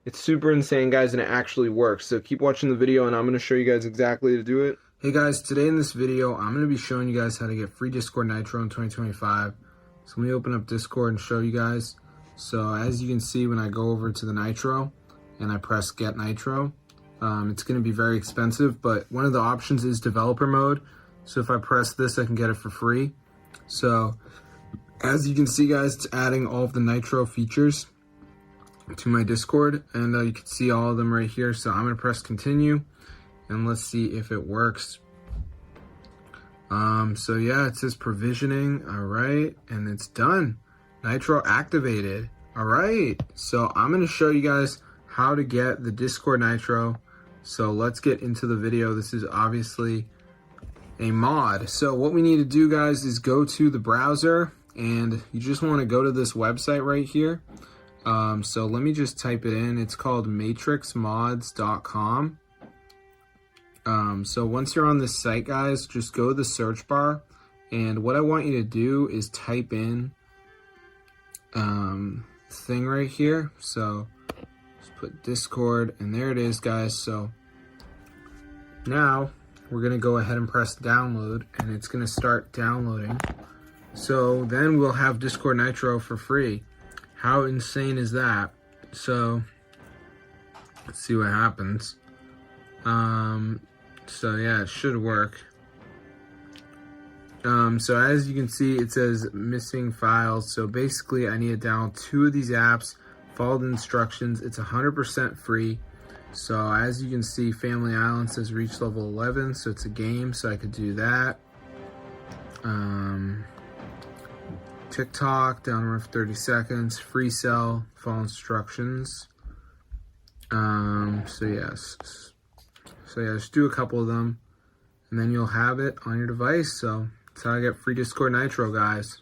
It's super insane, guys, and it actually works. So keep watching the video, and I'm going to show you guys exactly to do it. Hey guys, today in this video, I'm going to be showing you guys how to get free Discord Nitro in 2025. So let me open up Discord and show you guys. So as you can see, when I go over to the Nitro and I press Get Nitro, it's going to be very expensive, but one of the options is developer mode. So if I press this, I can get it for free. So as you can see, guys, it's adding all of the Nitro features to my Discord, and you can see all of them right here. So I'm going to press continue, and let's see if it works. So yeah, it says provisioning. All right, and it's done. Nitro activated. All right, so I'm going to show you guys how to get the Discord Nitro. So let's get into the video. This is obviously a mod. So what we need to do, guys, is go to the browser, and you just want to go to this website right here. So let me just type it in. It's called matrixmods.com. So once you're on this site, guys, just go to the search bar, and what I want you to do is type in thing right here. So just put Discord, and there it is, guys. So now we're gonna go ahead and press download, and it's gonna start downloading. So then we'll have Discord Nitro for free. How insane is that? So let's see what happens. So yeah, it should work. So as you can see, it says missing files. So basically I need to download 2 of these apps, follow the instructions. It's 100% free. So as you can see, Family Island says reach level 11, so it's a game, so I could do that. TikTok, download for 30 seconds, free cell, follow instructions. So yeah, just do a couple of them, and then you'll have it on your device. So that's how I get free Discord Nitro, guys.